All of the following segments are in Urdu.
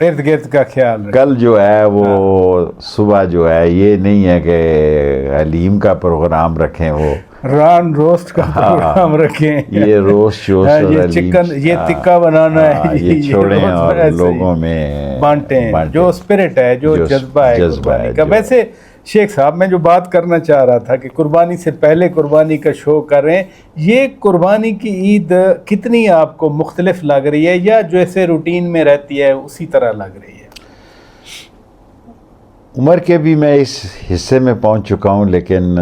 ارد گرد کا خیال رکھیں. کل جو ہے وہ صبح جو ہے یہ نہیں ہے کہ حلیم کا پروگرام رکھیں، وہ ران روسٹ کا پروگرام رکھیں، یہ روسٹ یہ چکن، یہ تکہ بنانا ہے، یہ چھوڑیں اور لوگوں میں بانٹیں. جو اسپرٹ ہے، جو جذبہ ہے قربانی کا. ویسے شیخ صاحب میں جو بات کرنا چاہ رہا تھا کہ قربانی سے پہلے قربانی کا شو کریں، یہ قربانی کی عید کتنی آپ کو مختلف لگ رہی ہے یا جیسے روٹین میں رہتی ہے اسی طرح لگ رہی ہے؟ عمر کے بھی میں اس حصے میں پہنچ چکا ہوں، لیکن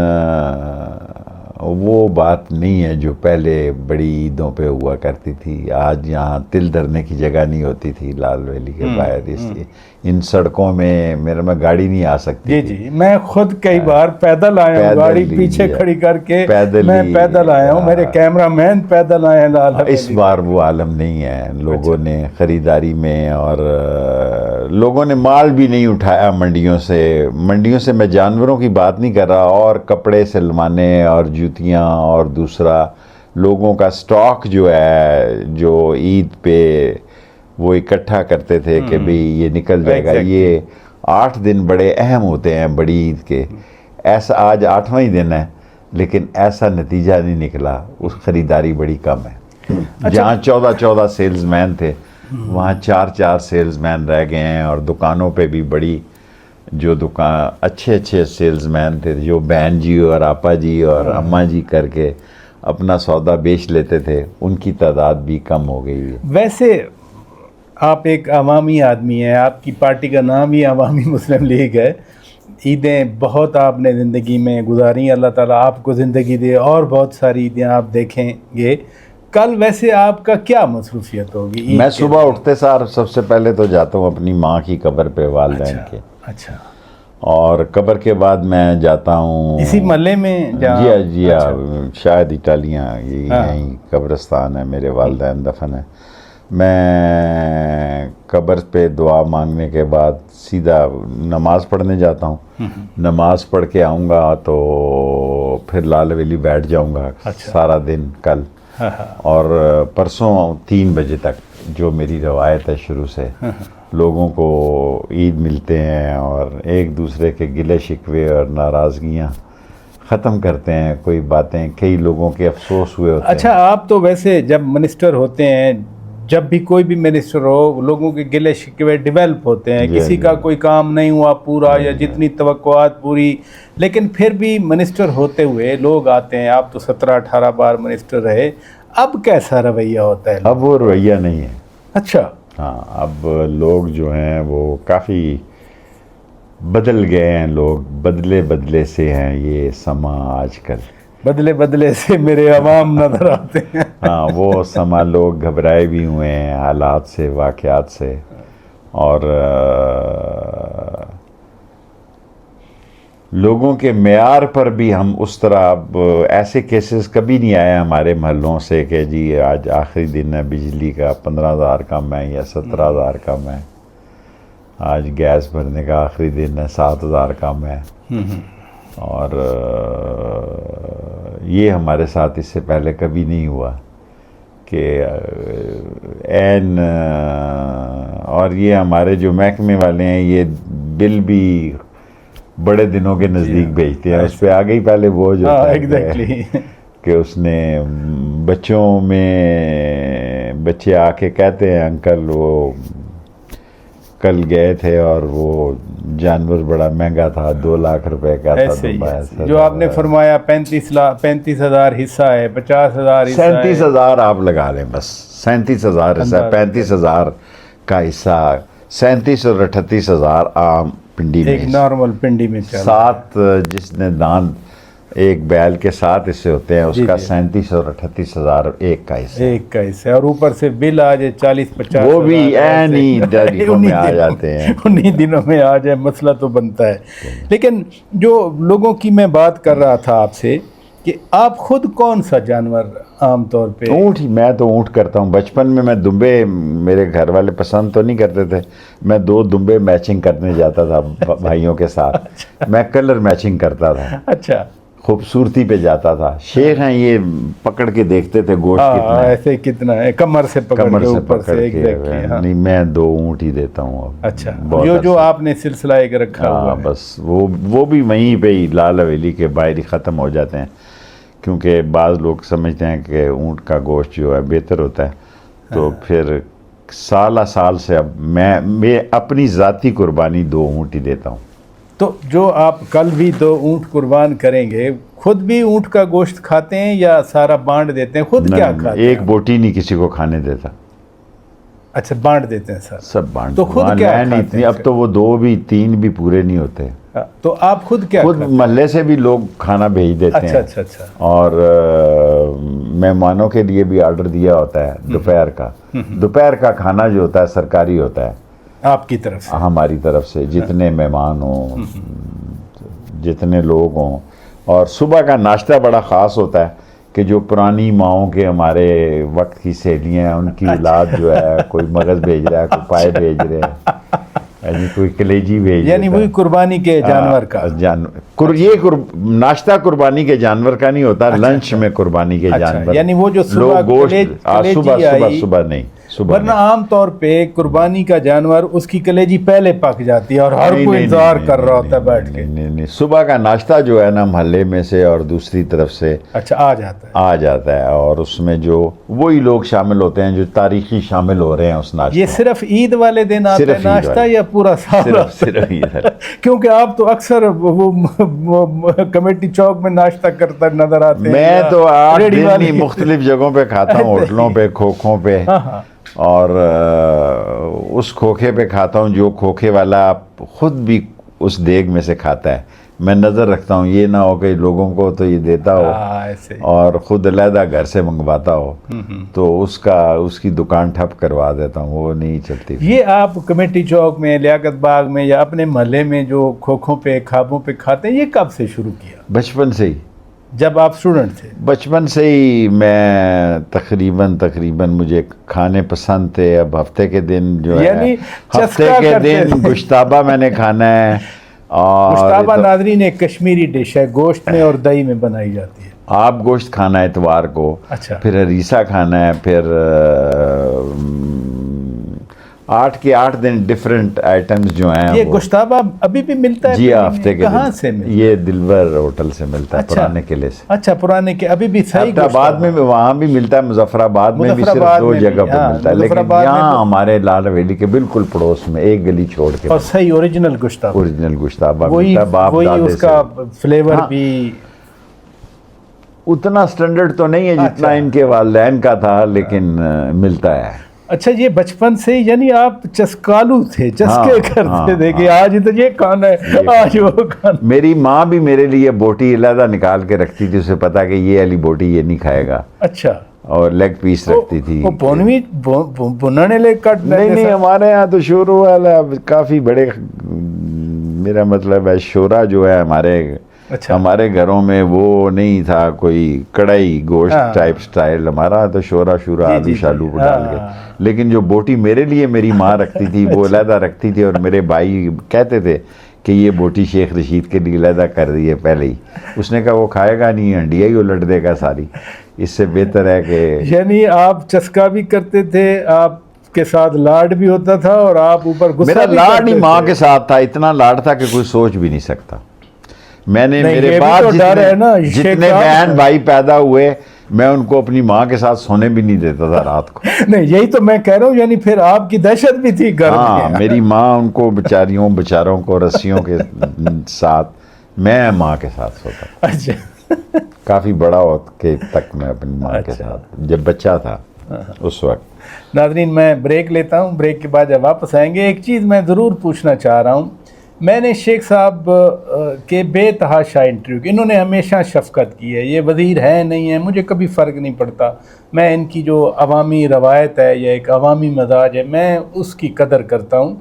وہ بات نہیں ہے جو پہلے بڑی عیدوں پہ ہوا کرتی تھی. آج یہاں تل دھرنے کی جگہ نہیں ہوتی تھی لال ویلی کے باہر، اس لیے ان سڑکوں میں میرے میں گاڑی نہیں آ سکتی. جی میں خود کئی بار پیدل آیا ہوں، گاڑی پیچھے کھڑی کر کے میں پیدل آیا ہوں، میرے کیمرہ مین پیدل آئے ہیں لال ویلی. اس بار وہ عالم نہیں ہے. لوگوں نے خریداری میں، اور لوگوں نے مال بھی نہیں اٹھایا منڈیوں سے میں جانوروں کی بات نہیں کر رہا، اور کپڑے سلوانے اور جوتیاں اور دوسرا لوگوں کا سٹاک جو ہے، جو عید پہ وہ اکٹھا کرتے تھے کہ بھئی یہ نکل جائے گا. یہ 8 دن بڑے اہم ہوتے ہیں بڑی عید کے. ایسا آج 8واں ہی دن ہے لیکن ایسا نتیجہ نہیں نکلا. اس خریداری بڑی کم ہے. جہاں 14 سیلز مین تھے وہاں 4 سیلز مین رہ گئے ہیں، اور دکانوں پہ بھی بڑی جو دکان اچھے سیلز مین تھے، جو بہن جی اور آپا جی اور اماں جی کر کے اپنا سودا بیچ لیتے تھے، ان کی تعداد بھی کم ہو گئی ہے. ویسے آپ ایک عوامی آدمی ہیں، آپ کی پارٹی کا نام ہی عوامی مسلم لیگ ہے. عیدیں بہت آپ نے زندگی میں گزاری، اللہ تعالیٰ آپ کو زندگی دے اور بہت ساری عیدیں آپ دیکھیں گے. کل ویسے آپ کا کیا مصروفیت ہوگی؟ میں صبح اٹھتے سار سب سے پہلے تو جاتا ہوں اپنی ماں کی قبر پہ، والدین کے. اچھا. اور قبر کے بعد میں جاتا ہوں اسی محلے میں؟ جی شاید اٹالیاں یہیں قبرستان ہے، میرے والدین دفن ہے. میں قبر پہ دعا مانگنے کے بعد سیدھا نماز پڑھنے جاتا ہوں. نماز پڑھ کے آؤں گا تو پھر لال ویلی بیٹھ جاؤں گا سارا دن کل، اور پرسوں 3 بجے تک جو میری روایت ہے شروع سے. لوگوں کو عید ملتے ہیں اور ایک دوسرے کے گلے شکوے اور ناراضگیاں ختم کرتے ہیں. کوئی باتیں کئی لوگوں کے افسوس ہوئے ہوتے ہیں. اچھا، آپ تو ویسے جب منسٹر ہوتے ہیں، جب بھی کوئی بھی منسٹر ہو، لوگوں کے گلے شکوے ڈیولپ ہوتے ہیں. کسی کا کوئی کام نہیں ہوا پورا یا جتنی توقعات پوری، لیکن پھر بھی منسٹر ہوتے ہوئے لوگ آتے ہیں. آپ تو 17-18 بار منسٹر رہے. اب کیسا رویہ ہوتا ہے؟ اب وہ رویہ نہیں ہے. اچھا. ہاں، اب لوگ جو ہیں وہ کافی بدل گئے ہیں. لوگ بدلے سے ہیں. یہ سما آج کل بدلے سے میرے عوام نظر آتے ہیں. ہاں، وہ سما لوگ گھبرائے بھی ہوئے ہیں حالات سے، واقعات سے. اور لوگوں کے معیار پر بھی ہم اس طرح، اب ایسے کیسز کبھی نہیں آئے ہمارے محلوں سے کہ جی آج آخری دن ہے، بجلی کا 15,000 کم ہے یا 17,000 کم ہے. آج گیس بھرنے کا آخری دن ہے، 7,000 کم ہے. اور یہ ہمارے ساتھ اس سے پہلے کبھی نہیں ہوا کہ اور یہ ہمارے جو محکمے والے ہیں یہ بل بھی بڑے دنوں کے نزدیک بھیجتے ہیں. اس پہ آگے ہی پہلے بوجھ ہوتا ہے کہ اس نے بچوں میں بچے آ کے کہتے ہیں انکل وہ کل گئے تھے اور وہ جانور بڑا مہنگا تھا، 2 لاکھ روپے کا تھا. جو آپ نے فرمایا 35,000 حصہ ہے، 50,000 حصہ ہے. 37,000 آپ لگا لیں بس. 37,000 حصہ، 35,000 کا حصہ. 37 اور 38,000 عام پنڈی میں، ایک نارمل پنڈی میں 7 جس نے داند ایک بیل کے 7 حصے ہوتے ہیں، اس کا 37 اور 38,000 ایک کا حصہ. اور اوپر سے بل آ جائے 40-50، وہ بھی دنوں میں آ جاتے ہیں. انہی دنوں میں آ جائے، مسئلہ تو بنتا ہے. لیکن جو لوگوں کی میں بات کر رہا تھا آپ سے کہ آپ خود کون سا جانور عام طور پہ؟ اونٹ. میں تو اونٹ کرتا ہوں. بچپن میں دمبے، میرے گھر والے پسند تو نہیں کرتے تھے، میں 2 دمبے میچنگ کرنے جاتا تھا بھائیوں کے ساتھ. میں کلر میچنگ کرتا تھا. اچھا. خوبصورتی پہ جاتا تھا. شیخ ہیں یہ پکڑ کے دیکھتے تھے گوشت کتنا ہے, ایسے کتنا ہے, کمر سے پکڑ کمر کے سے اوپر پکڑ سے کے. exactly, ہاں. نہیں میں 2 اونٹ ہی دیتا ہوں اب. اچھا, بہت جو عرصہ. آپ نے سلسلہ ایک رکھا ہوا ہاں ہے. بس وہ بھی وہیں پہ ہی لال حویلی کے باہر ہی ختم ہو جاتے ہیں, کیونکہ بعض لوگ سمجھتے ہیں کہ اونٹ کا گوشت جو ہے بہتر ہوتا ہے. تو پھر سالہ سال سے اب میں اپنی ذاتی قربانی 2 اونٹ ہی دیتا ہوں. تو جو آپ کل بھی 2 اونٹ قربان کریں گے, خود بھی اونٹ کا گوشت کھاتے ہیں یا سارا بانٹ دیتے ہیں؟ خود کیا کھاتے ہیں؟ ایک بوٹی نہیں کسی کو کھانے دیتا. اچھا, بانٹ دیتے ہیں سر. سب بانٹ. تو خود کیا کھاتے ہیں؟ اب تو وہ 2 بھی 3 بھی پورے نہیں ہوتے. تو آپ خود کیا خود کھاتے ہیں؟ محلے سے بھی لوگ کھانا بھیج دیتے ہیں. اچھا اچھا. اور مہمانوں کے لیے بھی آرڈر دیا ہوتا ہے دوپہر کا. دوپہر کا کھانا جو ہوتا ہے سرکاری ہوتا ہے آپ کی طرف سے؟ ہماری طرف سے, جتنے مہمان ہوں, جتنے لوگ ہوں. اور صبح کا ناشتہ بڑا خاص ہوتا ہے کہ جو پرانی ماؤں کے ہمارے وقت کی سہیلیاں ہیں, ان کی اولاد جو ہے, کوئی مغز بھیج رہا ہے, کوئی پائے بھیج رہے ہیں, کوئی کلیجی بھیج, یعنی وہی قربانی کے جانور کا یہ ناشتہ قربانی کے جانور کا نہیں ہوتا, لنچ میں قربانی کے جانور. یعنی وہ جو صبح صبح نہیں, ورنہ عام طور پہ قربانی کا جانور اس کی کلیجی پہلے پک جاتی ہے اور ہر کوئی انتظار کر رہا ہوتا ہے بیٹھ کے. نہیں, صبح کا ناشتہ جو ہے نا محلے میں سے اور دوسری طرف سے اچھا آ جاتا ہے. اور اس میں جو وہی لوگ شامل ہوتے ہیں جو تاریخی شامل ہو رہے ہیں اس ناشتے. یہ صرف عید والے دن آتا ہے ناشتہ یا پورا سال؟ صرف عید. کیونکہ آپ تو اکثر وہ کمیٹی چوک میں ناشتہ کرتا نظر آتے ہیں. میں تو 8 دن ہی مختلف جگہوں پہ کھاتا ہوں, ہوٹلوں پہ, کھوکھوں پہ. اور اس کھوکھے پہ کھاتا ہوں جو کھوکھے والا خود بھی اس دیگ میں سے کھاتا ہے. میں نظر رکھتا ہوں یہ نہ ہو کہ لوگوں کو تو یہ دیتا ہو اور خود علیحدہ گھر سے منگواتا ہو, تو اس کی دکان ٹھپ کروا دیتا ہوں, وہ نہیں چلتی. یہ آپ کمیٹی چوک میں, لیاقت باغ میں یا اپنے محلے میں جو کھوکھوں پہ خوابوں پہ کھاتے ہیں, یہ کب سے شروع کیا؟ بچپن سے ہی. جب آپ اسٹوڈنٹ تھے؟ بچپن سے ہی میں تقریباً مجھے کھانے پسند تھے. اب ہفتے کے دن جو ہے, ہفتے کے دن گشتابہ میں نے کھانا ہے. گشتابہ ناظرین ایک کشمیری ڈش ہے, گوشت میں اور دہی میں بنائی جاتی ہے. آپ گوشت کھانا ہے اتوار کو. اچھا. پھر ہریسہ کھانا ہے. پھر 8 کے 8 دن ڈفرینٹ آئٹمز جو ہیں. یہ گشتابہ ابھی بھی ملتا ہے؟ جی ہفتے کے. کہاں سے ملتا ہے؟ یہ دلور ہوٹل سے ملتا ہے, پرانے قلعے سے. اچھا, پرانے کے ابھی بھی صحیح. حیدر آباد میں وہاں بھی ملتا ہے, مظفر آباد میں بھی صرف 2 جگہ پہ ملتا ہے, لیکن یہاں ہمارے لال حویلی کے بالکل پڑوس میں ایک گلی چھوڑ کے. اور صحیح اوریجنل گشتابہ ملتا ہے, باپ دادے اس کا فلیور بھی اتنا سٹینڈرڈ تو نہیں ہے جتنا ان کے والدین کا تھا, لیکن ملتا ہے. اچھا, یہ بچپن سے یعنی آپ چسکالو تھے, چسکے کرتے تھے کہ آج تو یہ کھانا ہے, آج وہ کھانا. میری ماں بھی میرے لیے بوٹی علیحدہ نکال کے رکھتی تھی, اسے پتا کہ یہ والی بوٹی یہ نہیں کھائے گا. اچھا. اور لیگ پیس رکھتی تھی. بننے لے کٹ نہیں, ہمارے یہاں تو شورو والا کافی بڑے, میرا مطلب ہے شورا جو ہے ہمارے گھروں میں وہ نہیں تھا کوئی کڑائی گوشت ٹائپ سٹائل. ہمارا تو شورا آلو شالو کو ڈال کے. لیکن جو بوٹی میرے لیے میری ماں رکھتی تھی وہ علیحدہ رکھتی تھی, اور میرے بھائی کہتے تھے کہ یہ بوٹی شیخ رشید کے لیے علیحدہ کر دی ہے پہلے ہی. اس نے کہا وہ کھائے گا نہیں, ہنڈیا ہی الٹ دے گا ساری, اس سے بہتر ہے کہ. یعنی آپ چسکا بھی کرتے تھے, آپ کے ساتھ لاڈ بھی ہوتا تھا, اور آپ اوپر غصہ بھی میرا لاڈ ہی ماں کے ساتھ تھا, اتنا لاڈ تھا کہ کوئی سوچ بھی نہیں سکتا. میں نے میرے بعد جتنے بہن بھائی پیدا ہوئے, میں ان کو اپنی ماں کے ساتھ سونے بھی نہیں دیتا تھا رات کو. نہیں, یہی تو میں کہہ رہا ہوں, یعنی پھر آپ کی دہشت بھی تھی گھر میں. ہاں, میری ماں ان کو بیچاروں کو رسیوں کے ساتھ, میں ماں کے ساتھ سوتا. اچھا. کافی بڑا کے تک میں اپنی ماں کے ساتھ, جب بچہ تھا اس وقت. ناظرین, میں بریک لیتا ہوں, بریک کے بعد جب واپس آئیں گے ایک چیز میں ضرور پوچھنا چاہ رہا ہوں. میں نے شیخ صاحب کے بے تحاشا انٹرویو کی, انہوں نے ہمیشہ شفقت کی ہے, یہ وزیر ہیں نہیں ہیں مجھے کبھی فرق نہیں پڑتا, میں ان کی جو عوامی روایت ہے یا ایک عوامی مزاج ہے میں اس کی قدر کرتا ہوں.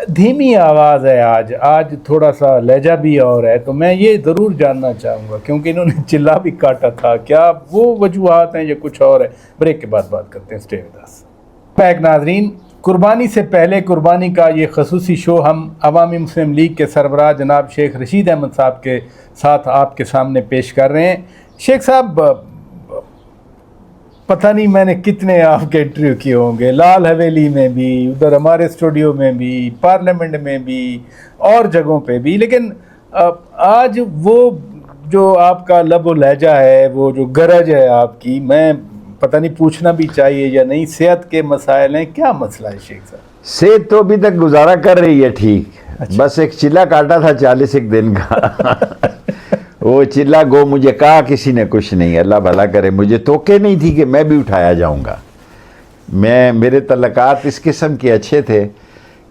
دھیمی آواز ہے آج تھوڑا سا لہجہ بھی اور ہے, تو میں یہ ضرور جاننا چاہوں گا کیونکہ انہوں نے چلا بھی کاٹا تھا, کیا وہ وجوہات ہیں یا کچھ اور ہے؟ بریک کے بعد بات کرتے ہیں. Stay with us. بیک ناظرین, قربانی سے پہلے قربانی کا یہ خصوصی شو ہم عوامی مسلم لیگ کے سربراہ جناب شیخ رشید احمد صاحب کے ساتھ آپ کے سامنے پیش کر رہے ہیں۔ شیخ صاحب، پتہ نہیں میں نے کتنے آپ کے انٹرویو کیے ہوں گے، لال حویلی میں بھی، ادھر ہمارے اسٹوڈیو میں بھی، پارلیمنٹ میں بھی، اور جگہوں پہ بھی، لیکن آج وہ جو آپ کا لب و لہجہ ہے، وہ جو گرج ہے آپ کی، میں پتہ نہیں پوچھنا بھی چاہیے یا نہیں، صحت کے مسائل ہیں، کیا مسئلہ ہے شیخ صاحب؟ صحت تو ابھی تک گزارا کر رہی ہے ٹھیک، بس ایک چلا کاٹا تھا 41 دن کا وہ چلا گو مجھے کہا کسی نے کچھ نہیں، اللہ بھلا کرے، مجھے توقع نہیں تھی کہ میں بھی اٹھایا جاؤں گا۔ میرے تعلقات اس قسم کے اچھے تھے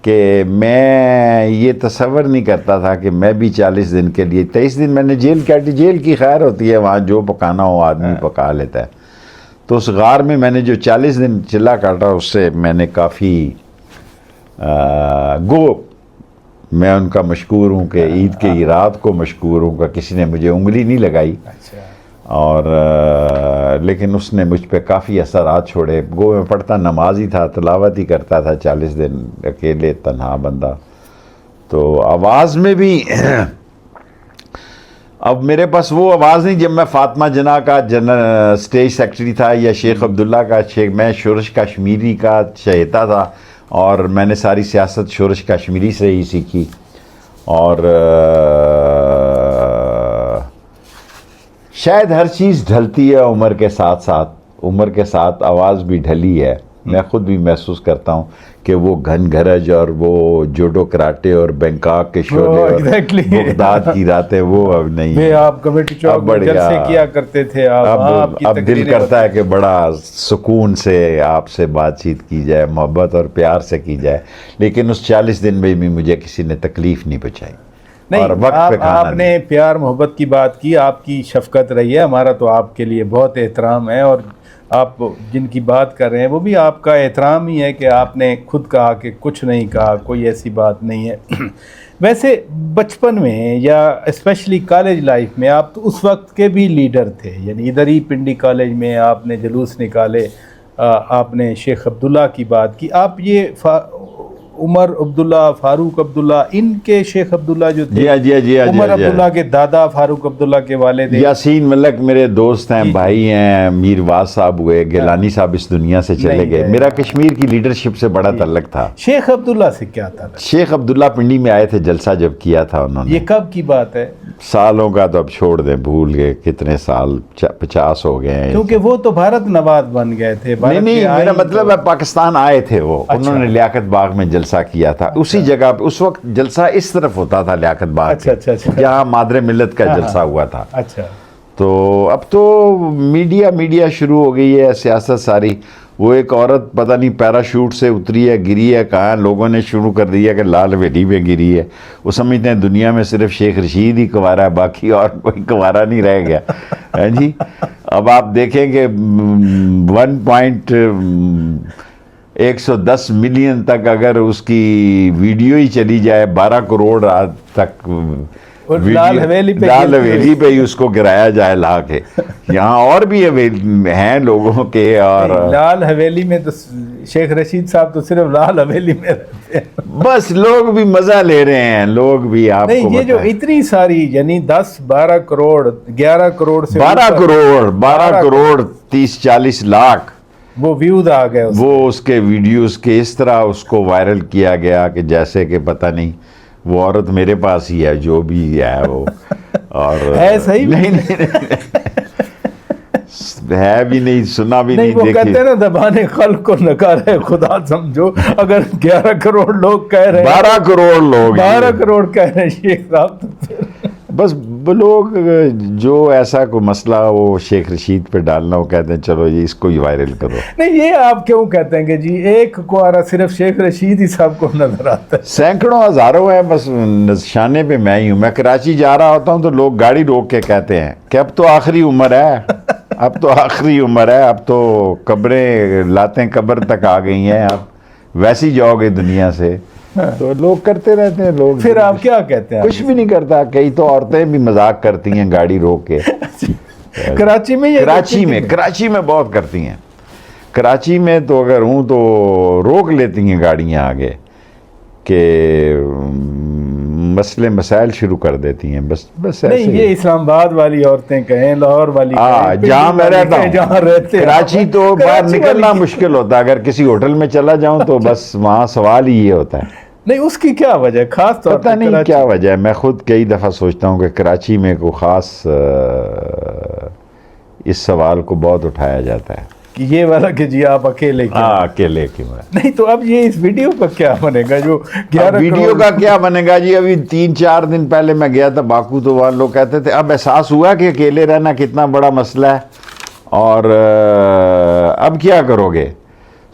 کہ میں یہ تصور نہیں کرتا تھا کہ میں بھی 40 دن کے لیے، 23 دن میں نے جیل کاٹی۔ جیل کی خیر ہوتی ہے، وہاں جو پکانا ہو آدمی پکا لیتا ہے، تو اس غار میں میں نے جو 40 دن چلا کاٹا، اس سے میں نے کافی میں ان کا مشکور ہوں کہ عید کی رات کو مشکور ہوں کہ کسی نے مجھے انگلی نہیں لگائی، اور لیکن اس نے مجھ پہ کافی اثرات چھوڑے۔ میں پڑھتا نماز ہی تھا، تلاوت ہی کرتا تھا 40 دن اکیلے تنہا بندہ، تو آواز میں بھی اب میرے پاس وہ آواز نہیں جب میں فاطمہ جناح کا اسٹیج سیکرٹری تھا، یا شیخ عبداللہ کا میں شورش کشمیری کا چہیتا تھا، اور میں نے ساری سیاست شورش کشمیری سے ہی سیکھی، اور شاید ہر چیز ڈھلتی ہے عمر کے ساتھ ساتھ، عمر کے ساتھ آواز بھی ڈھلی ہے۔ میں خود بھی محسوس کرتا ہوں کہ وہ گھن گھرج اور وہ جوڈو کراٹے اور بینکاک کے شعلے اور بغداد کی راتیں وہ اب نہیں ہیں۔ آپ کمیٹی چوک میں جلسے کیا کرتے تھے، اب دل کرتا ہے کہ بڑا سکون سے آپ سے بات چیت کی جائے، محبت اور پیار سے کی جائے، لیکن اس 40 دن میں بھی مجھے کسی نے تکلیف نہیں پہنچائی۔ نہیں، آپ نے پیار محبت کی بات کی، آپ کی شفقت رہی ہے، ہمارا تو آپ کے لیے بہت احترام ہے، اور آپ جن کی بات کر رہے ہیں وہ بھی آپ کا احترام ہی ہے کہ آپ نے خود کہا کہ کچھ نہیں کہا، کوئی ایسی بات نہیں ہے۔ ویسے بچپن میں یا اسپیشلی کالج لائف میں آپ تو اس وقت کے بھی لیڈر تھے، یعنی ادھر ہی پنڈی کالج میں آپ نے جلوس نکالے، آپ نے شیخ عبداللہ کی بات کی، آپ یہ عمر عبداللہ، فاروق عبداللہ، ان کے شیخ عبداللہ جو تھے، عمر عبداللہ کے دادا، فاروق عبداللہ کے والد یاسین ملک میرے دوست ہیں، بھائی ہیں، میر واز صاحب ہوئے، گیلانی صاحب اس دنیا سے چلے گئے، میرا کشمیر کی لیڈرشپ سے بڑا تعلق تھا۔ شیخ عبداللہ سے کیا تھا؟ شیخ عبداللہ پنڈی میں آئے تھے، جلسہ جب کیا تھا انہوں نے۔ یہ کب کی بات ہے؟ سالوں کا تو اب چھوڑ دیں، بھول گئے کتنے سال، 50 ہو گئے ہیں، کیونکہ وہ تو بھارت نواز بن گئے تھے۔ نہیں، میرا مطلب ہے پاکستان آئے تھے وہ، انہوں نے لیاقت باغ میں جلسہ کیا تھا، اسی جگہ پہ اس وقت جلسہ اس طرف ہوتا تھا لیاقت باغ کے، جہاں مادر ملت کا جلسہ ہوا تھا۔ اچھا، تو اب تو میڈیا شروع ہو گئی ہے، سیاست ساری، وہ ایک عورت پتہ نہیں پیراشوٹ سے اتری ہے، گری ہے کہاں، لوگوں نے شروع کر دیا کہ لال حویلی میں گری ہے، وہ سمجھتے ہیں دنیا میں صرف شیخ رشید ہی کنوارا ہے، باقی اور کوئی کنوارا نہیں رہ گیا ہے جی۔ اب آپ دیکھیں کہ 110 ملین تک اگر اس کی ویڈیو ہی چلی جائے، 12 کروڑ تک لال حویلی پہ ہی اس کو گرایا جائے لا کے، یہاں اور بھی ہیں لوگوں کے، اور لال حویلی میں تو شیخ رشید صاحب تو صرف لال حویلی میں رہتے ہیں، بس لوگ بھی مزہ لے رہے ہیں، لوگ بھی آپ کو یہ جو اتنی ساری یعنی 10-12 کروڑ 11 کروڑ سے 12 کروڑ 30-40 لاکھ وہ ویوز آ گئے، وہ اس کے ویڈیوز کے اس طرح اس کو وائرل کیا گیا کہ جیسے کہ پتہ نہیں وہ عورت میرے پاس ہی ہے، جو بھی ہے وہ، اور ہے صحیح نہیں ہے بھی نہیں، سنا بھی نہیں، وہ کہتے ہیں نا زبان خلق کو نکارے خدا سمجھو، اگر 11 کروڑ لوگ کہہ رہے ہیں، 12 کروڑ کہہ رہے ہیں شیخ صاحب، بس لوگ جو ایسا کوئی مسئلہ وہ شیخ رشید پہ ڈالنا، وہ کہتے ہیں چلو یہ اس کو ہی وائرل کرو۔ نہیں، یہ آپ کیوں کہتے ہیں کہ جی ایک کوارا صرف شیخ رشید ہی صاحب کو نظر آتا ہے؟ سینکڑوں ہزاروں ہیں، بس نشانے پہ میں ہی ہوں۔ میں کراچی جا رہا ہوتا ہوں تو لوگ گاڑی روک کے کہتے ہیں کہ اب تو آخری عمر ہے، اب تو آخری عمر ہے، اب تو قبریں لاتیں قبر تک آ گئی ہیں، اب ویسی جاؤ گے دنیا سے، تو لوگ کرتے رہتے ہیں۔ لوگ پھر آپ کیا کہتے ہیں؟ کچھ بھی نہیں کرتا، کئی تو عورتیں بھی مذاق کرتی ہیں گاڑی روک کے، کراچی میں کراچی میں بہت کرتی ہیں۔ کراچی میں تو اگر ہوں تو روک لیتی ہیں گاڑیاں آگے کہ مسئلے مسائل شروع کر دیتی ہیں، بس ایسے نہیں یہ اسلام آباد والی عورتیں کہیں، لاہور والی کہیں، جہاں میں رہتا ہوں جہاں رہتے ہیں کراچی تو باہر کراچی نکلنا والی- مشکل ہوتا ہے، اگر کسی ہوٹل میں چلا جاؤں تو بس وہاں سوال ہی یہ ہوتا ہے، نہیں اس کی کیا وجہ ہے خاص طور پتہ پہ نہیں کراچی؟ کیا وجہ ہے۔ میں خود کئی دفعہ سوچتا ہوں کہ کراچی میں کوئی خاص اس سوال کو بہت اٹھایا جاتا ہے، کہ یہ والا کہ جی آپ اکیلے کیا؟ اکیلے کیوں ہے۔ نہیں تو اب یہ اس ویڈیو کا کیا بنے گا جو 11 ویڈیو کروڑ کا کیا بنے گا جی؟ ابھی 3-4 دن پہلے میں گیا تھا باکو، تو وہاں لوگ کہتے تھے اب احساس ہوا کہ اکیلے رہنا کتنا بڑا مسئلہ ہے اور اب کیا کرو گے؟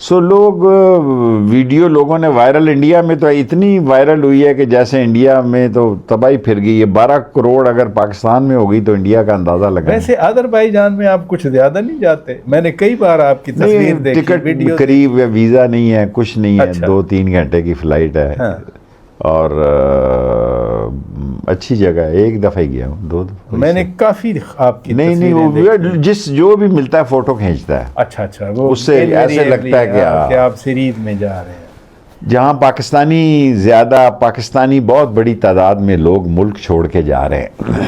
سو لوگ ویڈیو لوگوں نے وائرل، انڈیا میں تو اتنی وائرل ہوئی ہے کہ جیسے انڈیا میں تو تباہی پھر گئی ہے، 12 کروڑ اگر پاکستان میں ہوگی تو انڈیا کا اندازہ لگا۔ ویسے آذربائیجان میں آپ کچھ زیادہ نہیں جاتے؟ میں نے کئی بار آپ کی تصویر نہیں، دیکھی، ٹکٹ ویڈیو قریب ہے، ویزا نہیں ہے، کچھ نہیں ہے، اچھا۔ 2-3 گھنٹے کی فلائٹ ہے ہاں۔ اور اچھی جگہ ہے، ایک دفعہ ہی گیا ہوں، 2 دفعہ میں نے کافی آپ کی نہیں تصویریں دیکھی۔ وہ جس جو بھی ملتا ہے فوٹو کھینچتا ہے، اچھا وہ اس سے میری ایسے لگتا ہے کہ آپ سیریز میں جا رہے ہیں۔ جہاں پاکستانی بہت بڑی تعداد میں لوگ ملک چھوڑ کے جا رہے ہیں،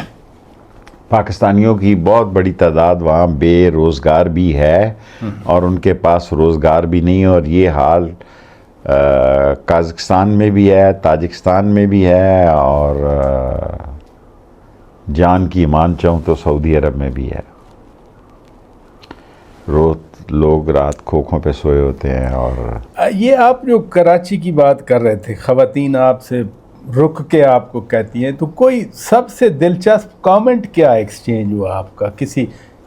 پاکستانیوں کی بہت بڑی تعداد وہاں بے روزگار بھی ہے اور ان کے پاس روزگار بھی نہیں، اور یہ حال قازقستان میں بھی ہے، تاجکستان میں بھی ہے، اور جان کی مان چاہوں تو سعودی عرب میں بھی ہے۔ لوگ رات کھوکھوں پہ سوئے ہوتے ہیں۔ اور یہ آپ جو کراچی کی بات کر رہے تھے، خواتین آپ سے رک کے آپ کو کہتی ہیں، تو کوئی سب سے دلچسپ کامنٹ کیا ایکسچینج ہوا آپ کا کسی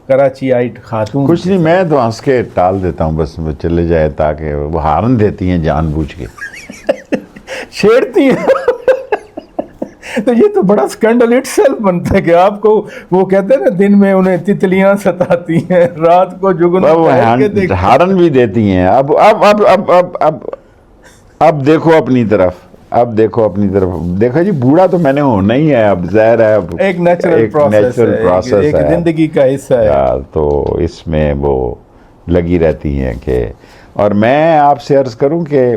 کراچی آئٹ خاتون؟ کچھ نہیں، میں تو ہنس کے ٹال دیتا ہوں، بس وہ چلے جائے، تاکہ وہ ہارن دیتی ہیں جان بوجھ کے، چھیڑتی ہیں۔ تو یہ تو بڑا سکینڈل اٹ سیلف بنتا ہے کہ آپ کو وہ کہتے ہیں نا دن میں انہیں تتلیاں ستاتی ہیں، رات کو جگن ہارن بھی دیتی ہیں۔ اب دیکھو اپنی طرف، دیکھو جی، بوڑھا تو میں نے ہونا ہی ہے، اب ظاہر ہے، اب ایک نیچرل پروسیس ہے، ایک زندگی کا حصہ ہے۔ تو اس میں وہ لگی رہتی ہیں کہ، اور میں آپ سے عرض کروں کہ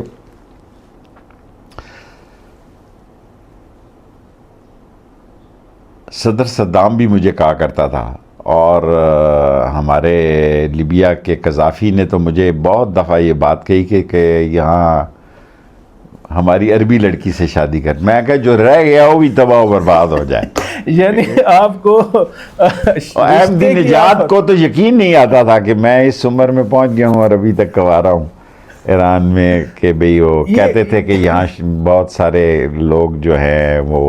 صدر صدام بھی مجھے کہا کرتا تھا، اور ہمارے لیبیا کے قذافی نے تو مجھے بہت دفعہ یہ بات کہی کہ یہاں ہماری عربی لڑکی سے شادی کر، میں کہا جو رہ گیا وہ بھی تباہ و برباد ہو جائے۔ یعنی آپ کو احمدی نژاد کو تو یقین نہیں آتا تھا کہ میں اس عمر میں پہنچ گیا ہوں اور ابھی تک کوارا ہوں ایران میں، کہ بھئی وہ کہتے تھے کہ یہاں بہت سارے لوگ جو ہیں وہ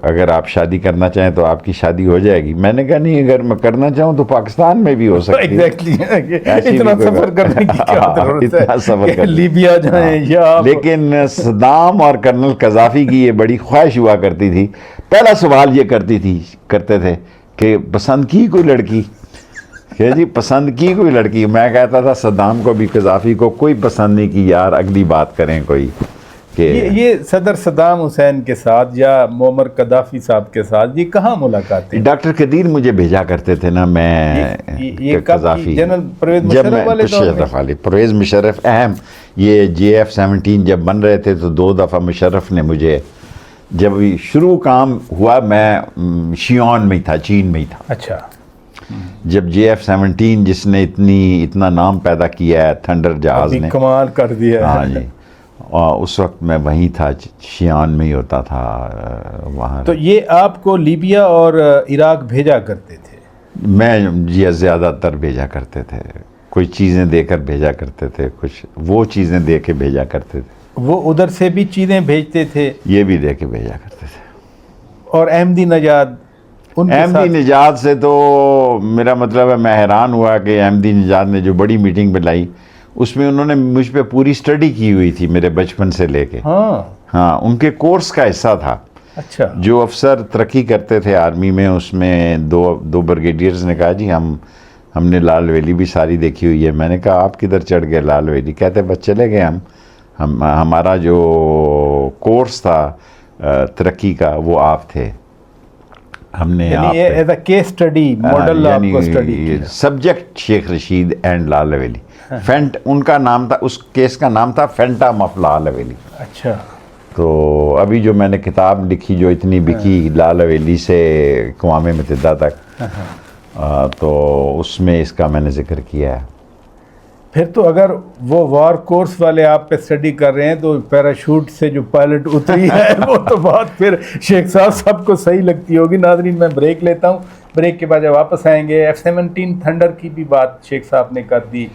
اگر آپ شادی کرنا چاہیں تو آپ کی شادی ہو جائے گی۔ میں نے کہا نہیں، اگر میں کرنا چاہوں تو پاکستان میں بھی ہو سکتی ہے۔ اتنا سفر کرنے کی کیا ضرورت ہے کہ لیبیا جائیں یا لیکن صدام اور کرنل قذافی کی یہ بڑی خواہش ہوا کرتی تھی، پہلا سوال یہ کرتے تھے کہ پسند کی کوئی لڑکی، کہ جی پسند کی کوئی لڑکی؟ میں کہتا تھا صدام کو بھی قذافی کو کوئی پسند نہیں کی، یار اگلی بات کریں کوئی۔ یہ صدر صدام حسین کے ساتھ یا معمر قذافی صاحب کے ساتھ یہ کہاں ملاقاتیں؟ ڈاکٹر قدیر مجھے بھیجا کرتے تھے نا، میں قذافی جنرل پرویز مشرف والے دور میں؟ پرویز مشرف اہم، یہ JF-17 جب بن رہے تھے تو 2 دفعہ مشرف نے مجھے، جب شروع کام ہوا میں شیون میں تھا، چین میں ہی تھا۔ اچھا، جب JF-17 جس نے اتنا نام پیدا کیا ہے، تھنڈر جہاز نے کمال کر دیا، ہاں جی، اس وقت میں وہیں تھا، شیان میں ہی ہوتا تھا وہاں۔ تو یہ آپ کو لیبیا اور عراق بھیجا کرتے تھے؟ میں یہ زیادہ تر بھیجا کرتے تھے، کوئی چیزیں دے کر بھیجا کرتے تھے، کچھ وہ چیزیں دے کے بھیجا کرتے تھے۔ وہ ادھر سے بھی چیزیں بھیجتے تھے؟ یہ بھی دے کے بھیجا کرتے تھے۔ اور احمدی نژاد، احمدی نژاد سے تو میرا مطلب ہے، میں حیران ہوا کہ احمدی نژاد نے جو بڑی میٹنگ بلائی، اس میں انہوں نے مجھ پہ پوری سٹڈی کی ہوئی تھی میرے بچپن سے لے کے۔ ہاں، ان کے کورس کا حصہ تھا۔ اچھا، جو افسر ترقی کرتے تھے آرمی میں، اس میں دو بریگیڈیئرز نے کہا جی ہم نے لال ویلی بھی ساری دیکھی ہوئی ہے۔ میں نے کہا آپ کدھر چڑھ گئے لال ویلی؟ کہتے بس چلے گئے ہمارا جو کورس تھا ترقی کا وہ آپ تھے۔ ہم نے یعنی as a case study model آپ کو اسٹڈی کیا. Subject Sheikh Rashid and Lal Haveli. Faint ان کا نام تھا, اس کیس کا نام تھا فینٹم آف لال حویلی. اچھا. تو ابھی جو میں نے کتاب لکھی جو اتنی بکی لال حویلی سے اقوام متحدہ تک, تو اس میں اس کا میں نے ذکر کیا ہے. پھر تو اگر وہ وار کورس والے آپ پہ اسٹڈی کر رہے ہیں تو پیراشوٹ سے جو پائلٹ اتری ہے وہ تو بات پھر شیخ صاحب سب کو صحیح لگتی ہوگی. ناظرین میں بریک لیتا ہوں, بریک کے بعد جب واپس آئیں گے F-17 تھنڈر کی بھی بات شیخ صاحب نے کر دی,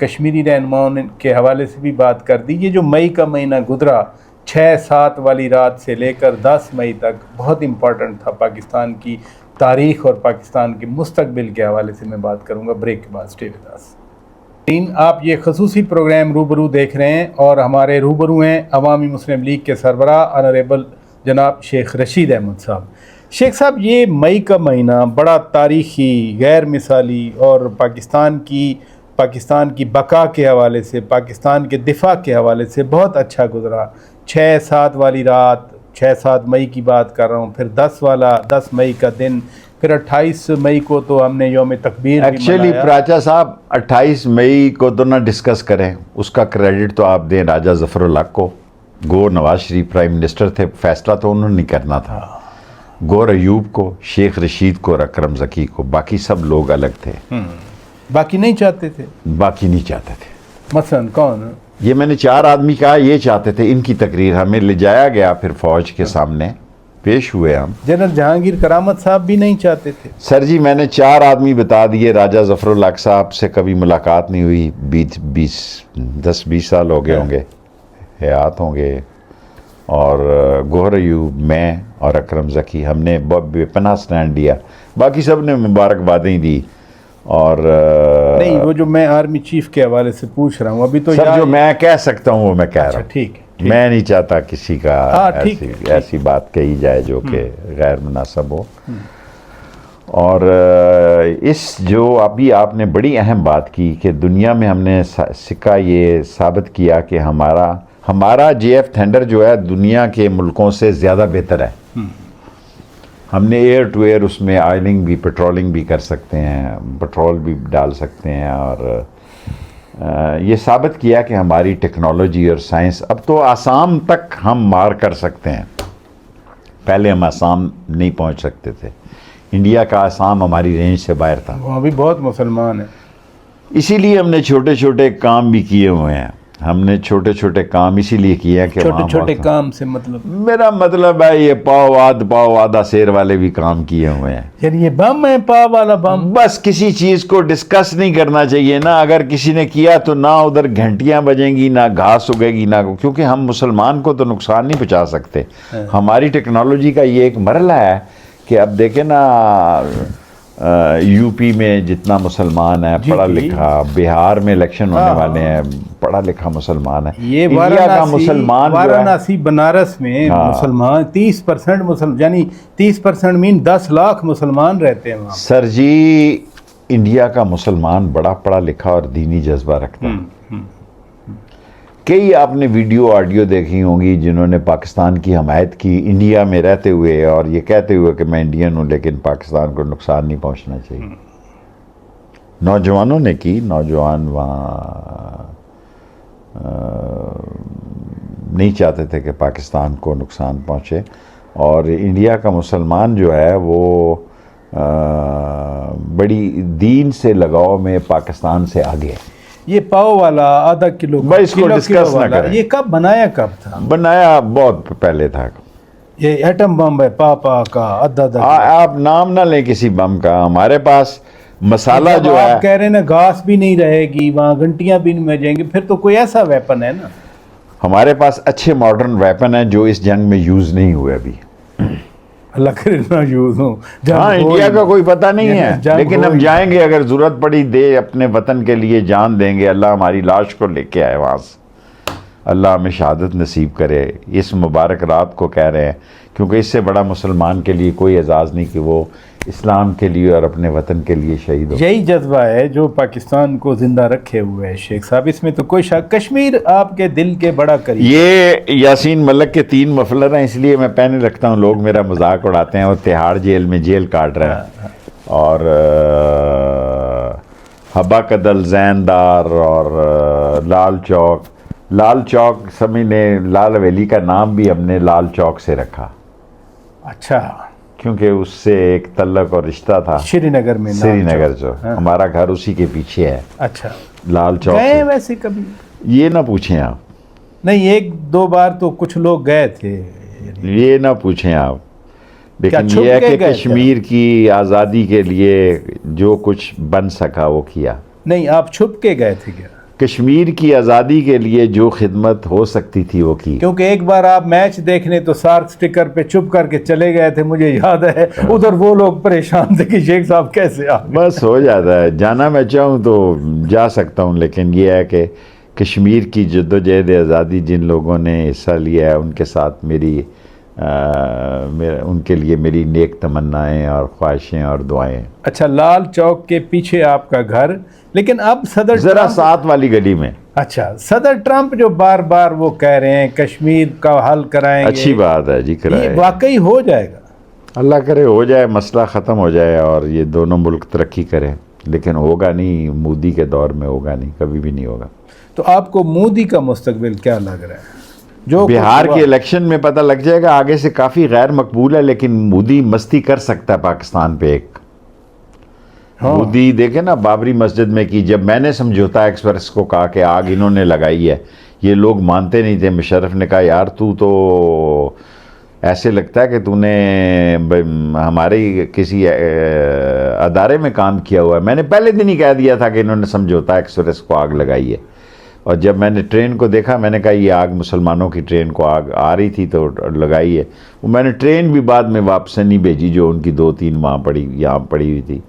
کشمیری رہنماؤں کے حوالے سے بھی بات کر دی. یہ جو مئی کا مہینہ گزرا 6-7 والی رات سے لے کر 10 مئی تک بہت امپورٹنٹ تھا پاکستان کی تاریخ اور پاکستان کے مستقبل کے حوالے سے میں بات کروں گا. بریک کے بعد اسٹے ود اس. آپ یہ خصوصی پروگرام روبرو دیکھ رہے ہیں اور ہمارے روبرو ہیں عوامی مسلم لیگ کے سربراہ آنریبل جناب شیخ رشید احمد صاحب. شیخ صاحب, یہ مئی کا مہینہ بڑا تاریخی, غیر مثالی اور پاکستان کی بقا کے حوالے سے, پاکستان کے دفاع کے حوالے سے بہت اچھا گزرا. 6-7 والی رات, 6-7 مئی کی بات کر رہا ہوں, پھر 10 مئی کا دن, پھر 28 مئی کو تو ہم نے یوم تکبیر بھی منایا. ایکچولی پراچا صاحب 28 مئی کو تو نہ ڈسکس کریں, اس کا کریڈٹ تو آپ دیں راجہ ظفر الحق کو. گو نواز شریف پرائم منسٹر تھے, فیصلہ تو انہوں نے کرنا تھا. گور ایوب کو, شیخ رشید کو اور اکرم ذکی کو. باقی سب لوگ الگ تھے. باقی نہیں چاہتے تھے. باقی نہیں چاہتے تھے. مثلا کون؟ یہ میں نے 4 آدمی کہا, یہ چاہتے تھے. ان کی تقریر ہمیں لے جایا گیا, پھر فوج کے سامنے پیش ہوئے ہم. جنرل جہانگیر کرامت صاحب بھی نہیں چاہتے تھے. سر جی میں نے 4 آدمی بتا دیے. راجہ ظفر الحق صاحب سے کبھی ملاقات نہیں ہوئی, 10-20 سال ہو گئے ہوں گے, حیات ہوں گے. اور گوہر ایوب, میں اور اکرم ذکی, ہم نے بے پناہ سٹینڈ دیا. باقی سب نے مبارکبادیں دی. اور نہیں, وہ جو میں آرمی چیف کے حوالے سے پوچھ رہا ہوں ابھی تو سب جو میں کہہ سکتا ہوں وہ میں کہہ رہا ہوں. ٹھیک ہے. میں نہیں چاہتا کسی کا ایسی بات کہی جائے جو کہ غیر مناسب ہو. اور اس جو ابھی آپ نے بڑی اہم بات کی کہ دنیا میں ہم نے سکہ یہ ثابت کیا کہ ہمارا JF تھنڈر جو ہے دنیا کے ملکوں سے زیادہ بہتر ہے. ہم نے ایئر ٹو ایئر اس میں آئلنگ بھی, پیٹرولنگ بھی کر سکتے ہیں, پیٹرول بھی ڈال سکتے ہیں. اور یہ ثابت کیا کہ ہماری ٹیکنالوجی اور سائنس, اب تو آسام تک ہم مار کر سکتے ہیں. پہلے ہم آسام نہیں پہنچ سکتے تھے. انڈیا کا آسام ہماری رینج سے باہر تھا. وہاں بھی بہت مسلمان ہیں. اسی لیے ہم نے چھوٹے چھوٹے کام بھی کیے ہوئے ہیں. ہم نے چھوٹے چھوٹے کام اسی لیے کیے ہیں کہ چھوٹے کام سے مطلب, میرا مطلب ہے یہ پاؤ آدھا سیر والے بھی کام کیے ہوئے ہیں. یعنی یہ بم ہے, پاؤ والا بم. بس کسی چیز کو ڈسکس نہیں کرنا چاہیے نا. اگر کسی نے کیا تو نہ ادھر گھنٹیاں بجیں گی, نہ گھاس اگے گی, نہ, کیونکہ ہم مسلمان کو تو نقصان نہیں پہنچا سکتے. ہماری ٹیکنالوجی کا یہ ایک مرحلہ ہے کہ اب دیکھیں نا یو پی میں جتنا مسلمان ہے پڑھا لکھا, بہار میں الیکشن ہونے والے ہیں, پڑھا لکھا مسلمان ہے. یہ انڈیا کا مسلمان وارانسی بنارس میں مسلمان 30% مسلمان, یعنی 30% مین 10 لاکھ مسلمان رہتے ہیں وہاں. سر جی انڈیا کا مسلمان بڑا پڑھا لکھا اور دینی جذبہ رکھتا ہے. کئی آپ نے ویڈیو آڈیو دیکھی ہوں گی جنہوں نے پاکستان کی حمایت کی انڈیا میں رہتے ہوئے, اور یہ کہتے ہوئے کہ میں انڈین ہوں لیکن پاکستان کو نقصان نہیں پہنچنا چاہیے. نوجوانوں نے کی, نوجوان وہاں نہیں چاہتے تھے کہ پاکستان کو نقصان پہنچے. اور انڈیا کا مسلمان جو ہے وہ بڑی دین سے لگاؤ میں پاکستان سے آگے ہے. یہ پاؤ والا آدھا کلو, اس کو ڈسکس نہ کریں. یہ کب بنایا تھا؟ بنایا بہت پہلے تھا. یہ ایٹم بم ہے پاپا کا آدھا. آپ نام نہ لیں کسی بم کا. ہمارے پاس مسالہ جو ہے, آپ کہہ رہے ہیں نا گھاس بھی نہیں رہے گی وہاں, گھنٹیاں بھی نہیں بجیں گی, پھر تو کوئی ایسا ویپن ہے نا. ہمارے پاس اچھے ماڈرن ویپن ہیں جو اس جنگ میں یوز نہیں ہوئے ابھی. اللہ کرے نہ یوز ہوں. ہاں انڈیا کا کوئی پتہ نہیں ہے, لیکن ہم جائیں گے. اگر ضرورت پڑی دے اپنے وطن کے لیے جان دیں گے. اللہ ہماری لاش کو لے کے آئے وہاں سے, اللہ ہمیں شہادت نصیب کرے. اس مبارک رات کو کہہ رہے ہیں کیونکہ اس سے بڑا مسلمان کے لیے کوئی اعزاز نہیں کہ وہ اسلام کے لیے اور اپنے وطن کے لیے شہید ہو. یہی جذبہ ہے جو پاکستان کو زندہ رکھے ہوئے ہے شیخ صاحب, اس میں تو کوئی شک. کشمیر آپ کے دل کے بڑا قریب. یہ یاسین ملک کے 3 مفلر ہیں, اس لیے میں پہنے رکھتا ہوں. لوگ میرا مذاق اڑاتے ہیں, وہ تہاڑ جیل میں جیل کاٹ رہے ہیں, اور حبا کدل, زیندار اور لال چوک سمی نے لال حویلی کا نام بھی ہم نے لال چوک سے رکھا. اچھا, کیونکہ اس سے ایک تعلق اور رشتہ تھا. شری نگر میں, سری نگر جو ہمارا گھر اسی کے پیچھے ہے. اچھا, لال چوک گئے سے. ویسے کبھی؟ یہ نہ پوچھیں آپ, نہیں, 1-2 بار تو کچھ لوگ گئے تھے. یہ نہ پوچھیں آپ, لیکن چھپ یہ ہے کے کہ گئے تھے؟ کشمیر کی آزادی کے لیے جو کچھ بن سکا وہ کیا. نہیں, آپ چھپ کے گئے تھے کیا؟ کشمیر کی آزادی کے لیے جو خدمت ہو سکتی تھی وہ کی. کیونکہ ایک بار آپ میچ دیکھنے تو سارک سٹیکر پہ چھپ کر کے چلے گئے تھے, مجھے یاد ہے. ادھر وہ لوگ پریشان تھے کہ شیخ صاحب کیسے آ گئے. بس ہو جاتا ہے, جانا میں چاہوں تو جا سکتا ہوں, لیکن یہ ہے کہ کشمیر کی جدوجہد آزادی جن لوگوں نے حصہ لیا ہے ان کے ساتھ ان کے لیے میری نیک تمنائیں اور خواہشیں اور دعائیں. اچھا, لال چوک کے پیچھے آپ کا گھر, لیکن اب صدر ذرا ٹرمپ- 7 والی گلی میں. اچھا, صدر ٹرمپ جو بار بار وہ کہہ رہے ہیں کشمیر کا حل کرائیں گے, اچھی بات ہے جی, یہ کرائے. واقعی ہو جائے گا؟ اللہ کرے ہو جائے, مسئلہ ختم ہو جائے اور یہ دونوں ملک ترقی کریں, لیکن ہوگا نہیں. مودی کے دور میں ہوگا نہیں, کبھی بھی نہیں ہوگا. تو آپ کو مودی کا مستقبل کیا لگ رہا ہے؟ جو بہار کچھ کے ہوا- الیکشن میں پتہ لگ جائے گا. آگے سے کافی غیر مقبول ہے, لیکن مودی مستی کر سکتا ہے پاکستان پہ. ایک مودی دیکھیں نا, بابری مسجد میں کی, جب میں نے سمجھوتا ایکسپریس کو کہا کہ آگ انہوں نے لگائی ہے, یہ لوگ مانتے نہیں تھے. مشرف نے کہا یار تو ایسے لگتا ہے کہ تو نے ہمارے کسی ادارے میں کام کیا ہوا ہے. میں نے پہلے دن ہی کہہ دیا تھا کہ انہوں نے سمجھوتا ایکسپریس کو آگ لگائی ہے. اور جب میں نے ٹرین کو دیکھا, میں نے کہا یہ آگ مسلمانوں کی ٹرین کو آگ آ رہی تھی تو لگائی ہے. وہ میں نے ٹرین بھی بعد میں واپس نہیں بھیجی جو ان کی 2-3 وہاں یہاں پڑی ہوئی تھی.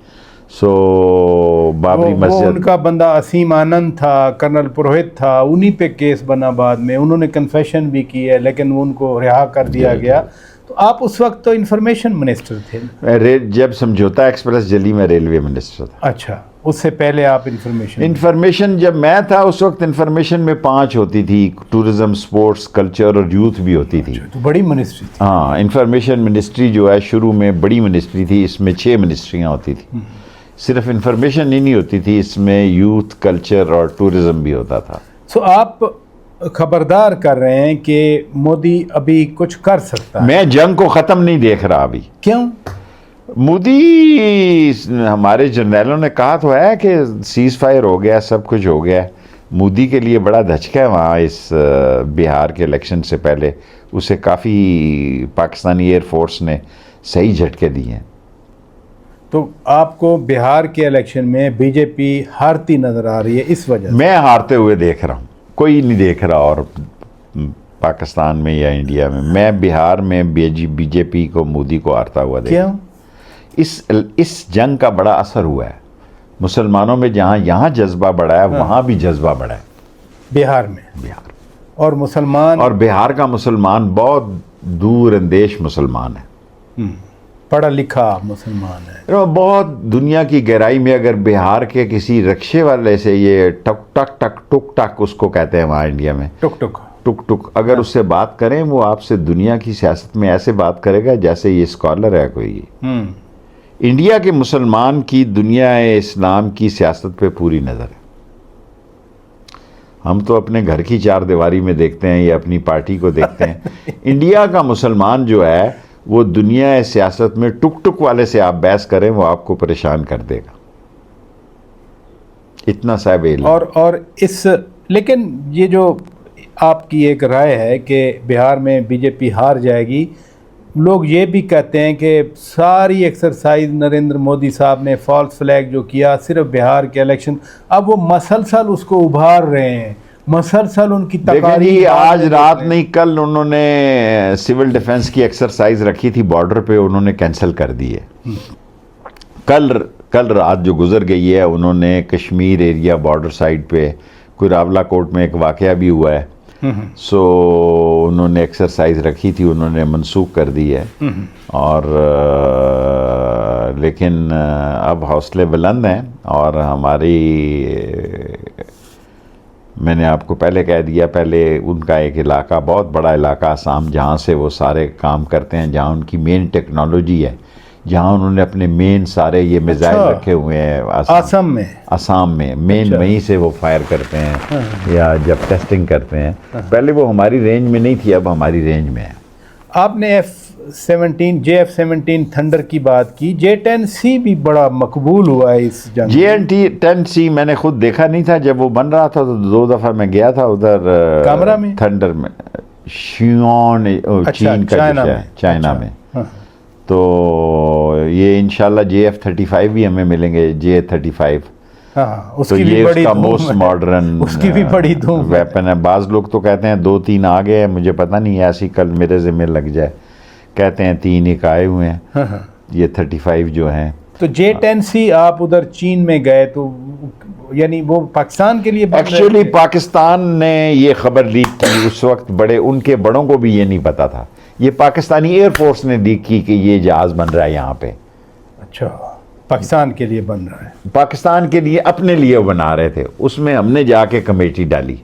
سو بابری وہ مسجد, ان کا بندہ اسیم آنند تھا, کرنل پروہت تھا, انہی پہ کیس بنا. بعد میں انہوں نے کنفیشن بھی کی ہے, لیکن ان کو رہا کر دیا گیا. تو آپ اس وقت تو انفارمیشن منسٹر تھے. جب سمجھوتا ایکسپریس جلی میں ریلوے منسٹر تھا. اچھا, اس سے پہلے آپ انفارمیشن جب میں تھا اس وقت انفارمیشن میں 5 ہوتی تھی, ٹورزم, سپورٹس, کلچر اور یوتھ بھی ہوتی تھی. تو بڑی منسٹری تھی. ہاں, انفارمیشن منسٹری جو ہے شروع میں بڑی منسٹری تھی. اس میں 6 منسٹریاں ہوتی تھی. صرف انفارمیشن ہی نہیں ہوتی تھی, اس میں یوتھ, کلچر اور ٹورزم بھی ہوتا تھا. سو آپ خبردار کر رہے ہیں کہ مودی ابھی کچھ کر سکتا ہے. میں جنگ کو ختم نہیں دیکھ رہا ابھی. کیوں؟ مودی, ہمارے جرنیلوں نے کہا تو ہے کہ سیز فائر ہو گیا, سب کچھ ہو گیا. مودی کے لیے بڑا دھچکا ہے وہاں. اس بہار کے الیکشن سے پہلے اسے کافی پاکستانی ایئر فورس نے صحیح جھٹکے دیے ہیں. تو آپ کو بہار کے الیکشن میں بی جے پی ہارتی نظر آ رہی ہے اس وجہ سے؟ میں ہارتے ہوئے دیکھ رہا ہوں, کوئی نہیں دیکھ رہا. اور پاکستان میں یا انڈیا میں بہار میں بی جے پی کو, مودی کو ہارتا ہوا دیکھ رہا ہوں. اس جنگ کا بڑا اثر ہوا ہے مسلمانوں میں. یہاں جذبہ بڑھا ہے, وہاں بھی جذبہ بڑھا ہے. بہار میں بہار اور مسلمان, اور بہار کا مسلمان بہت دور اندیش مسلمان ہے, پڑھا لکھا مسلمان ہے. بہت دنیا کی گہرائی میں. اگر بہار کے کسی رکشے والے سے, یہ ٹک ٹک ٹک ٹک ٹک اس کو کہتے ہیں وہاں انڈیا میں, ٹک ٹک ٹک ٹک, اگر اس سے بات کریں وہ آپ سے دنیا کی سیاست میں ایسے بات کرے گا جیسے یہ اسکالر ہے کوئی. انڈیا کے مسلمان کی دنیا اسلام کی سیاست پہ پوری نظر ہے. ہم تو اپنے گھر کی 4 دیواری میں دیکھتے ہیں یا اپنی پارٹی کو دیکھتے ہیں. انڈیا کا مسلمان جو ہے وہ دنیا سیاست میں ٹک ٹک والے سے آپ بحث کریں وہ آپ کو پریشان کر دے گا. اتنا صاحب علم. اور اس, لیکن یہ جو آپ کی ایک رائے ہے کہ بہار میں بی جے پی ہار جائے گی, لوگ یہ بھی کہتے ہیں کہ ساری ایکسرسائز نریندر مودی صاحب نے فالس فلیگ جو کیا صرف بہار کے الیکشن, اب وہ مسلسل اس کو ابھار رہے ہیں, مسلسل ان کی تقاریر. آج رات نہیں, کل انہوں نے سول ڈیفنس کی ایکسرسائز رکھی تھی بارڈر پہ, انہوں نے کینسل کر دی ہے. کل رات جو گزر گئی ہے, انہوں نے کشمیر ایریا بارڈر سائڈ پہ کوئی راولہ کوٹ میں ایک واقعہ بھی ہوا ہے, سو انہوں نے ایکسرسائز رکھی تھی, انہوں نے منسوخ کر دی ہے. اور لیکن اب حوصلے بلند ہیں، اور ہماری میں نے آپ کو پہلے کہہ دیا، پہلے ان کا ایک علاقہ، بہت بڑا علاقہ آسام، جہاں سے وہ سارے کام کرتے ہیں، جہاں ان کی مین ٹیکنالوجی ہے، جہاں انہوں نے اپنے مین سارے یہ میزائل رکھے ہوئے ہیں آسام میں مین وہیں سے وہ فائر کرتے ہیں یا جب ٹیسٹنگ کرتے ہیں۔ پہلے وہ ہماری رینج میں نہیں تھی، اب ہماری رینج میں ہے۔ آپ نے JF-17 تھنڈر کی بات کی، J-10C بھی بڑا مقبول ہوا ہے اس جنگ میں۔ J-10C میں نے خود دیکھا نہیں تھا، جب وہ بن رہا تھا تو 2 دفعہ میں گیا تھا ادھر کامرا میں، تھنڈر میں، شیون چین کا چائنا میں۔ تو یہ انشاءاللہ JF-35 بھی ہمیں ملیں گے، J-35۔ تو یہ اس کا موسٹ ماڈرن ویپن ہے۔ بعض لوگ تو کہتے ہیں 2-3 آ گئے ہیں، مجھے پتہ نہیں، ایسی کل میرے ذمہ لگ جائے، کہتے ہیں 3 ایک آئے ہوئے ہیں، یہ 35 جو ہیں۔ تو J-10C آپ ادھر چین میں گئے تو یعنی وہ پاکستان کے لیے ایکچولی پاکستان نے یہ خبر لیک کی اس وقت، ان کے بڑوں کو بھی یہ نہیں پتا تھا، یہ پاکستانی ایئر فورس نے لیک کی کہ یہ جہاز بن رہا ہے یہاں پہ۔ اچھا، پاکستان کے لیے بن رہا ہے؟ پاکستان کے لیے، اپنے لیے بنا رہے تھے، اس میں ہم نے جا کے کمیٹی ڈالی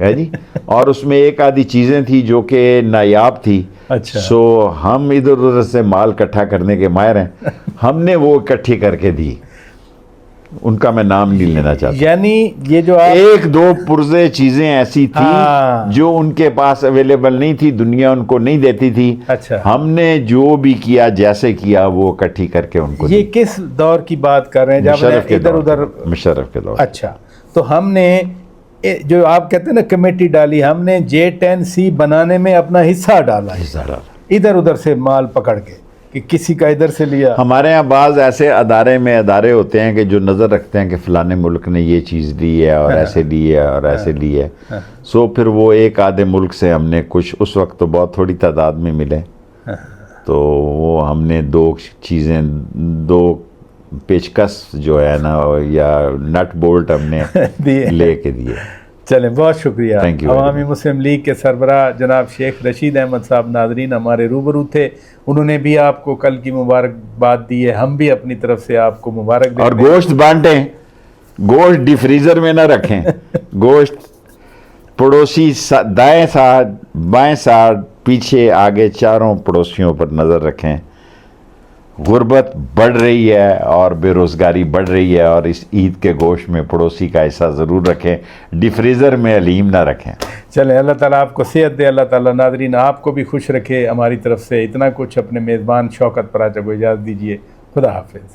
ہے جی، اور اس میں ایک آدھی چیزیں تھی جو کہ نایاب تھی۔ اچھا، سو ہم ادھر ادھر سے مال اکٹھا کرنے کے ماہر ہیں، ہم نے وہ اکٹھی کر کے دی، ان کا میں نام نہیں لینا چاہتا۔ یعنی یہ جو 1-2 پرزے چیزیں ایسی تھی جو ان کے پاس اویلیبل نہیں تھی، دنیا ان کو نہیں دیتی تھی۔ اچھا، ہم نے جو بھی کیا، جیسے کیا، وہ اکٹھی کر کے ان کو یہ کس دور کی بات کر رہے ہیں؟ جب ادھر ادھر مشرف کے دور۔ اچھا، تو ہم نے جو آپ کہتے ہیں نا کمیٹی ڈالی، ہم نے J-10C بنانے میں اپنا حصہ ڈالا، ادھر ادھر سے مال پکڑ کے، کہ کسی کا ادھر سے لیا۔ ہمارے ہاں بعض ایسے ادارے ہوتے ہیں کہ جو نظر رکھتے ہیں کہ فلانے ملک نے یہ چیز لی ہے اور ایسے لی ہے اور ایسے لی ہے، سو پھر وہ ایک آدھے ملک سے ہم نے کچھ، اس وقت تو بہت تھوڑی تعداد میں ملے، تو وہ ہم نے 2 چیزیں، 2 پیچکس جو ہے نا یا نٹ بولٹ ہم نے لے کے دیے۔ چلیں، بہت شکریہ۔ عوامی مسلم لیگ کے سربراہ جناب شیخ رشید احمد صاحب ناظرین ہمارے روبرو تھے، انہوں نے بھی آپ کو کل کی مبارکباد دی ہے، ہم بھی اپنی طرف سے آپ کو مبارک دیتے ہیں۔ اور گوشت بانٹیں، گوشت ڈی فریزر میں نہ رکھیں، گوشت پڑوسی دائیں سائڈ، بائیں سائڈ، پیچھے آگے، چاروں پڑوسیوں پر نظر رکھیں۔ غربت بڑھ رہی ہے اور بے روزگاری بڑھ رہی ہے، اور اس عید کے گوشت میں پڑوسی کا حصہ ضرور رکھیں، ڈی فریزر میں علیم نہ رکھیں۔ چلیں، اللہ تعالیٰ آپ کو صحت دے، اللہ تعالیٰ ناظرین آپ کو بھی خوش رکھے۔ ہماری طرف سے اتنا کچھ، اپنے میزبان شوکت پراچا کو اجازت دیجیے، خدا حافظ۔